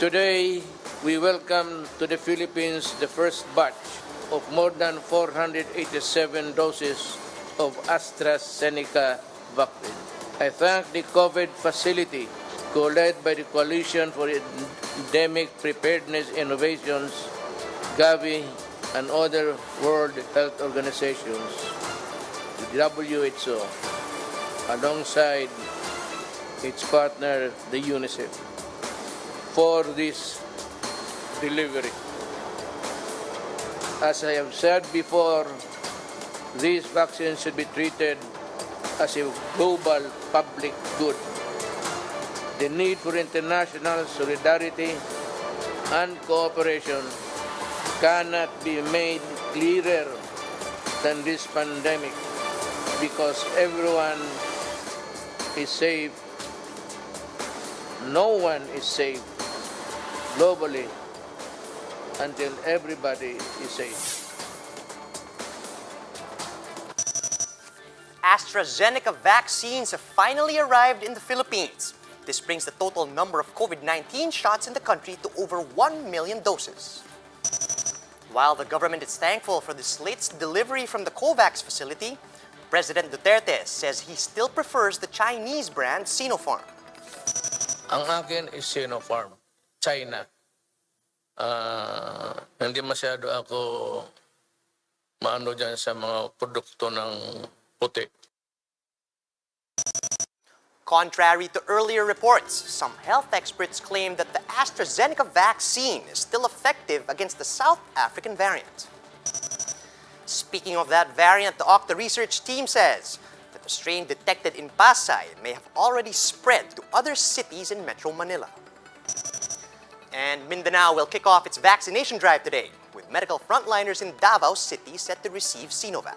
Today, we welcome to the Philippines the first batch of more than 487 doses of AstraZeneca vaccine. I thank the COVID facility, co-led by the Coalition for Endemic Preparedness Innovations, Gavi, and other World Health Organizations, the WHO, alongside its partner, the UNICEF, for this delivery. As I have said before, these vaccines should be treated as a global public good. The need for international solidarity and cooperation cannot be made clearer than this pandemic, because everyone is safe. No one is safe globally until everybody is safe. AstraZeneca vaccines have finally arrived in the Philippines. This brings the total number of COVID-19 shots in the country to over 1 million doses. While the government is thankful for this latest delivery from the COVAX facility, President Duterte says he still prefers the Chinese brand Sinopharm. Ang akin is Sinopharm, China. Hindi masyado ako maano dyan sa mga produkto ng puti. Contrary to earlier reports, some health experts claim that the AstraZeneca vaccine is still effective against the South African variant. Speaking of that variant, the Octa research team says that the strain detected in Pasay may have already spread to other cities in Metro Manila. And Mindanao will kick off its vaccination drive today, with medical frontliners in Davao City set to receive Sinovac.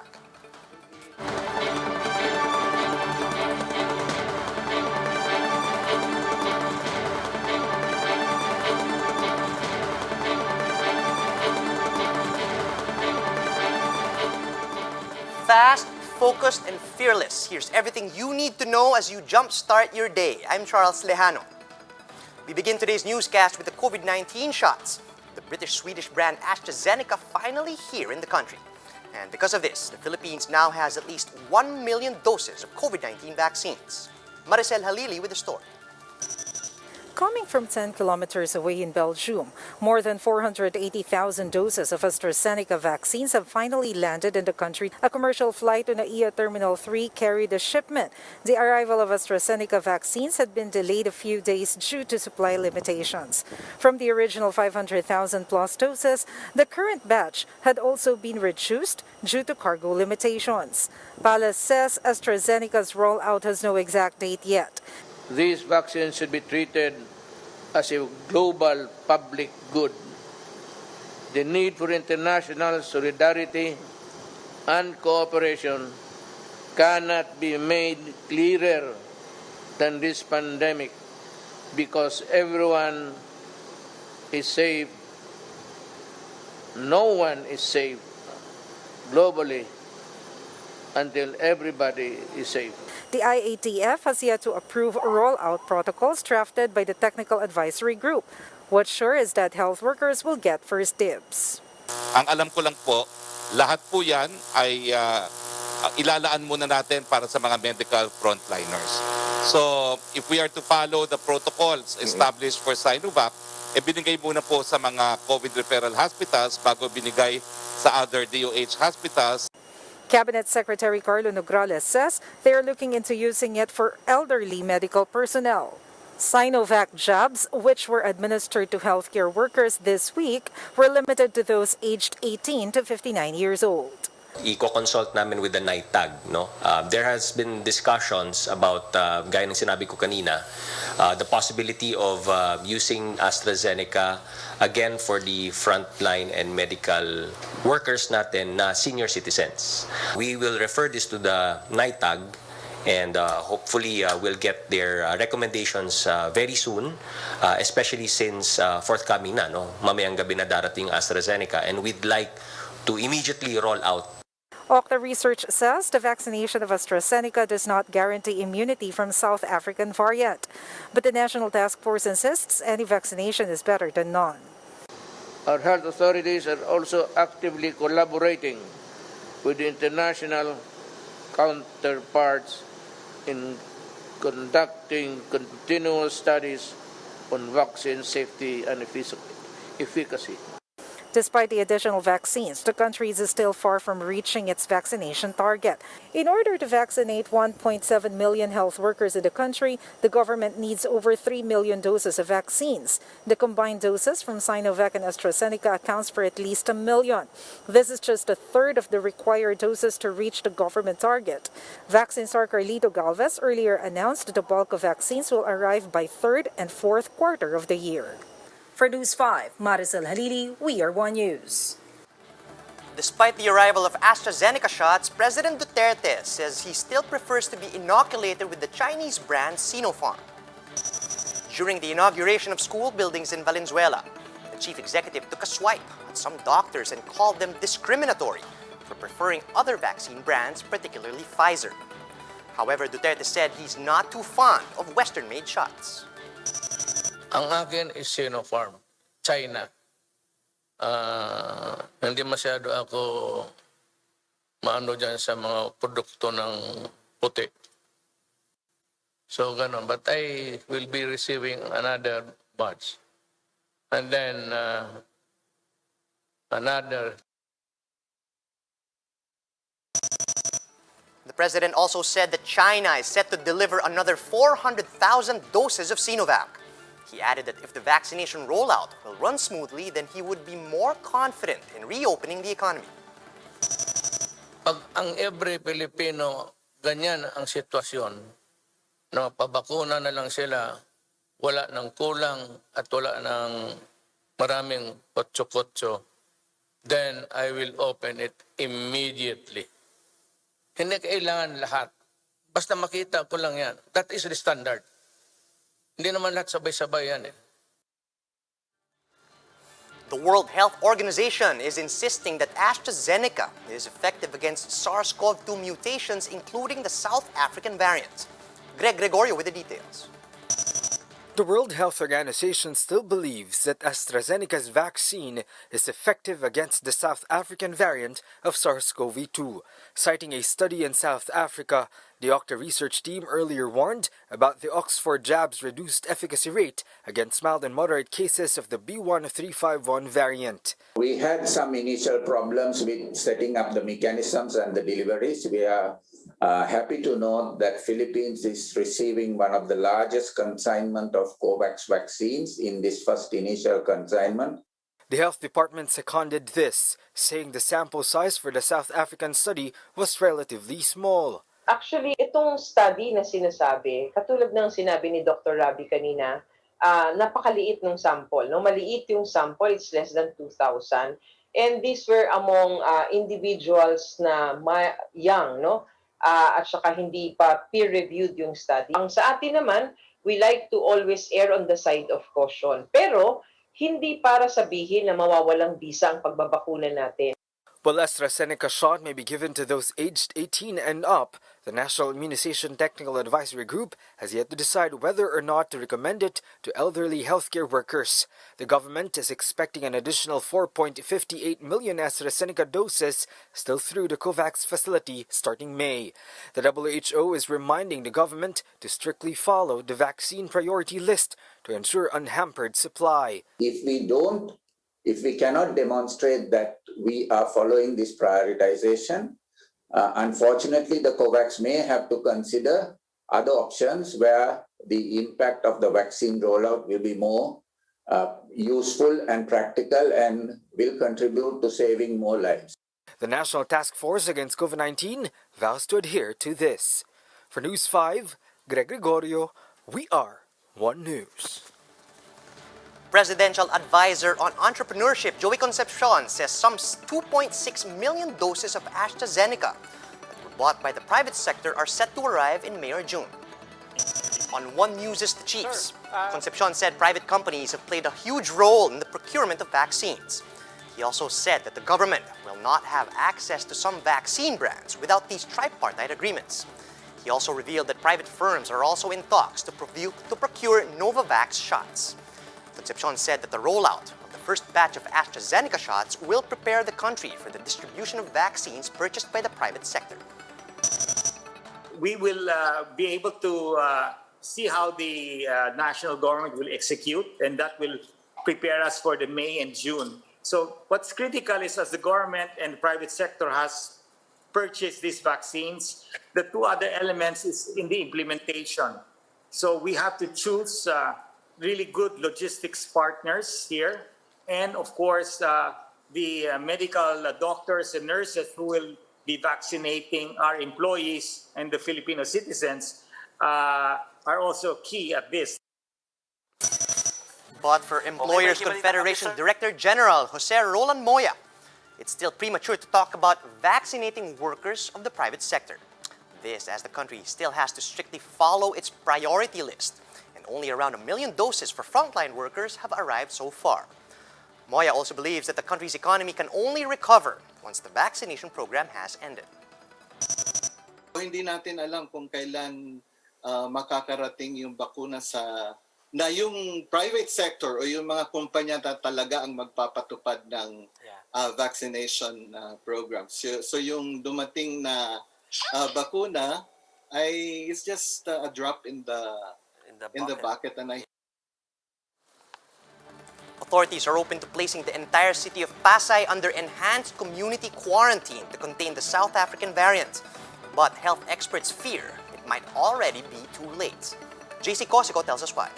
Fast, focused, and fearless. Here's everything you need to know as you jumpstart your day. I'm Charles Lejano. We begin today's newscast with the COVID-19 shots. The British-Swedish brand AstraZeneca finally here in the country. And because of this, the Philippines now has at least 1 million doses of COVID-19 vaccines. Maricel Halili with the story. Coming from 10 kilometers away in Belgium, more than 480,000 doses of AstraZeneca vaccines have finally landed in the country. A commercial flight to NAIA Terminal 3 carried the shipment. The arrival of AstraZeneca vaccines had been delayed a few days due to supply limitations. From the original 500,000 plus doses, the current batch had also been reduced due to cargo limitations. Palace says AstraZeneca's rollout has no exact date yet. These vaccines should be treated as a global public good. The need for international solidarity and cooperation cannot be made clearer than this pandemic, because everyone is safe. No one is safe globally until everybody is safe. The IATF has yet to approve rollout protocols drafted by the Technical Advisory Group. What's sure is that health workers will get first dibs. Ang alam ko lang po, lahat po yan ay ilalaan muna natin para sa mga medical frontliners. So, if we are to follow the protocols established for Sinovac, binigay muna po sa mga COVID referral hospitals bago binigay sa other DOH hospitals. Cabinet Secretary Carlo Nograles says they are looking into using it for elderly medical personnel. Sinovac jabs, which were administered to healthcare workers this week, were limited to those aged 18 to 59 years old. I-consult namin with the NITAG. No? There has been discussions about, gaya ng sinabi ko kanina, the possibility of using AstraZeneca again for the frontline and medical workers natin na senior citizens. We will refer this to the NITAG and hopefully we'll get their recommendations very soon, especially since forthcoming na, no? Mamayang gabi na darating AstraZeneca, and we'd like to immediately roll out. Octa Research says the vaccination of AstraZeneca does not guarantee immunity from South African variant. But the National Task Force insists any vaccination is better than none. Our health authorities are also actively collaborating with the international counterparts in conducting continuous studies on vaccine safety and efficacy. Despite the additional vaccines, the country is still far from reaching its vaccination target. In order to vaccinate 1.7 million health workers in the country, the government needs over 3 million doses of vaccines. The combined doses from Sinovac and AstraZeneca accounts for at least 1 million. This is just a third of the required doses to reach the government target. Vaccine Star Carlito Galvez earlier announced that the bulk of vaccines will arrive by third and fourth quarter of the year. For News 5, Maricel Halili, We Are One News. Despite the arrival of AstraZeneca shots, President Duterte says he still prefers to be inoculated with the Chinese brand Sinopharm. During the inauguration of school buildings in Valenzuela, the chief executive took a swipe at some doctors and called them discriminatory for preferring other vaccine brands, particularly Pfizer. However, Duterte said he's not too fond of Western-made shots. Ang akin is Sinopharm, China. Hindi masyado ako maano dyan sa mga produkto ng puti. So, ganun. But I will be receiving another batch. And then, another. The president also said that China is set to deliver another 400,000 doses of Sinovac. He added that if the vaccination rollout will run smoothly, then he would be more confident in reopening the economy. Pag ang every Pilipino, ganyan ang sitwasyon, no, pabakuna na lang sila, wala ng kulang at wala ng maraming kotso-kotso, then I will open it immediately. Hindi kailangan lahat. Basta makita ko lang yan. That is the standard. Hindi naman lahat sabay-sabay yan eh. The World Health Organization is insisting that AstraZeneca is effective against SARS-CoV-2 mutations, including the South African variant. Greg Gregorio with the details. The World Health Organization still believes that AstraZeneca's vaccine is effective against the South African variant of SARS-CoV-2. Citing a study in South Africa, the Octa research team earlier warned about the Oxford jab's reduced efficacy rate against mild and moderate cases of the B.1.351 variant. We had some initial problems with setting up the mechanisms and the deliveries. We are happy to note that Philippines is receiving one of the largest consignment of COVAX vaccines in this first initial consignment. The health department seconded this, saying the sample size for the South African study was relatively small. Actually, itong study na sinasabi, katulad ng sinabi ni Dr. Rabi kanina, napakaliit ng sample. No? Maliit yung sample, it's less than 2,000. And these were among individuals na young, no? At saka hindi pa peer-reviewed yung study. Ang sa atin naman, we like to always err on the side of caution. Pero, hindi para sabihin na mawawalang bisa ang pagbabakuna natin. While AstraZeneca shot may be given to those aged 18 and up, the National Immunization Technical Advisory Group has yet to decide whether or not to recommend it to elderly healthcare workers. The government is expecting an additional 4.58 million AstraZeneca doses still through the COVAX facility starting May. The WHO is reminding the government to strictly follow the vaccine priority list to ensure unhampered supply. If we cannot demonstrate that we are following this prioritization, unfortunately, the COVAX may have to consider other options where the impact of the vaccine rollout will be more useful and practical and will contribute to saving more lives. The National Task Force Against COVID-19 vows to adhere to this. For News 5, Greg Gregorio, We Are One News. Presidential Advisor on Entrepreneurship Joey Concepcion says some 2.6 million doses of AstraZeneca that were bought by the private sector are set to arrive in May or June. On One News' The Chiefs, Concepcion said private companies have played a huge role in the procurement of vaccines. He also said that the government will not have access to some vaccine brands without these tripartite agreements. He also revealed that private firms are also in talks to procure Novavax shots. Concepcion said that the rollout of the first batch of AstraZeneca shots will prepare the country for the distribution of vaccines purchased by the private sector. We will be able to see how the national government will execute, and that will prepare us for the May and June. So what's critical is, as the government and the private sector has purchased these vaccines, the two other elements is in the implementation. So we have to choose really good logistics partners here, and of course the medical doctors and nurses who will be vaccinating our employees and the Filipino citizens are also key at this. But for Employers Confederation Director General Jose Roland Moya, it's still premature to talk about vaccinating workers of the private sector. This as the country still has to strictly follow its priority list, and only around 1 million doses for frontline workers have arrived so far. Moya also believes that the country's economy can only recover once the vaccination program has ended. Hindi natin alam kung kailan makakarating yung bakuna na yung private sector o yung mga kumpanya talaga ang magpapatupad ng vaccination programs. So yung dumating na bakuna ay it's just a drop in the bucket, and Authorities are open to placing the entire city of Pasay under enhanced community quarantine to contain the South African variant. But health experts fear it might already be too late. JC Cosico tells us why.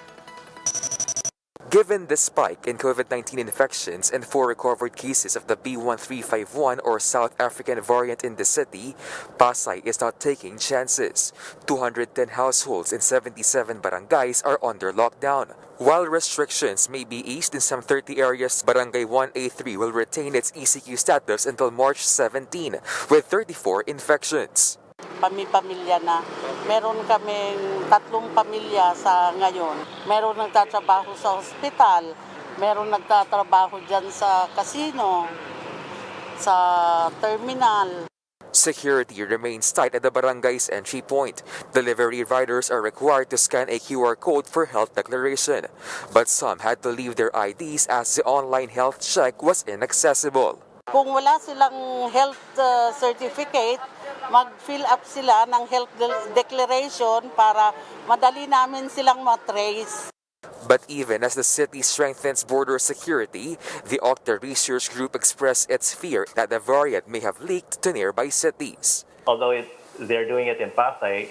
Given the spike in COVID-19 infections and 4 recovered cases of the B1351 or South African variant in the city, Pasay is not taking chances. 210 households in 77 barangays are under lockdown. While restrictions may be eased in some 30 areas, Barangay 1A3 will retain its ECQ status until March 17 with 34 infections. Pamilya na. Meron kaming 3 pamilya sa ngayon. Meron nagtatrabaho sa ospital, meron nagtatrabaho dyan sa casino, sa terminal. Security remains tight at the barangay's entry point. Delivery riders are required to scan a QR code for health declaration. But some had to leave their IDs as the online health check was inaccessible. Kung wala silang health certificate, mag-fill up sila ng health declaration para madali namin silang matrace. But even as the city strengthens border security, the Octa Research Group expressed its fear that the variant may have leaked to nearby cities. Although they're doing it in Pasay,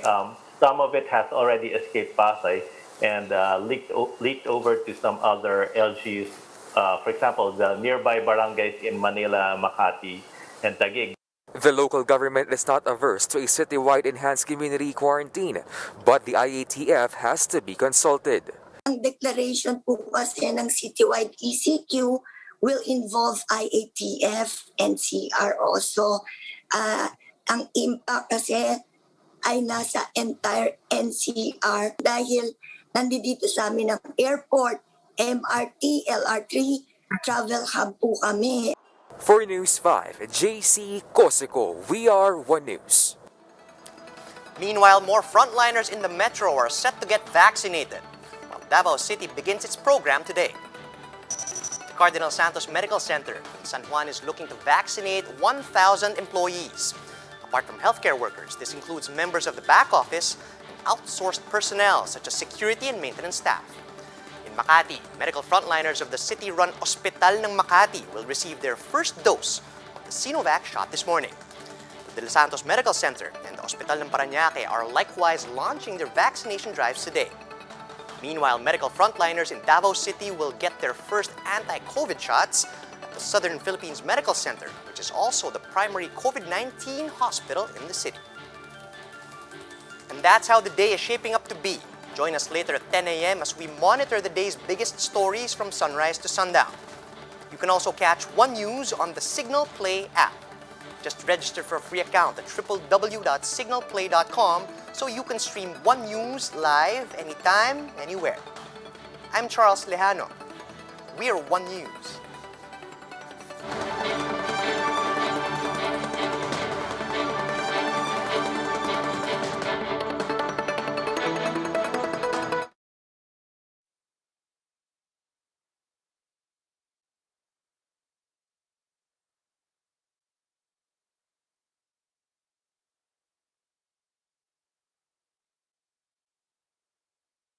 some of it has already escaped Pasay and leaked over to some other LGUs. For example, the nearby barangays in Manila, Makati, and Taguig. The local government is not averse to a citywide enhanced community quarantine, but the IATF has to be consulted. Ang declaration po kasi ng citywide ECQ will involve IATF, NCR also. Ang impact kasi ay nasa entire NCR dahil nandito sa amin ang airport, MRT, LR3, travel hub po kami. For News 5, JC Cosico, we are One News. Meanwhile, more frontliners in the metro are set to get vaccinated, while Davao City begins its program today. The Cardinal Santos Medical Center in San Juan is looking to vaccinate 1,000 employees. Apart from healthcare workers, this includes members of the back office and outsourced personnel such as security and maintenance staff. In Makati, medical frontliners of the city-run Hospital ng Makati will receive their first dose of the Sinovac shot this morning. The De Los Santos Medical Center and the Hospital ng Parañaque are likewise launching their vaccination drives today. Meanwhile, medical frontliners in Davao City will get their first anti-COVID shots at the Southern Philippines Medical Center, which is also the primary COVID-19 hospital in the city. And that's how the day is shaping up to be. Join us later at 10 a.m. as we monitor the day's biggest stories from sunrise to sundown. You can also catch One News on the Signal Play app. Just register for a free account at www.signalplay.com so you can stream One News live anytime, anywhere. I'm Charles Lejano. We are One News.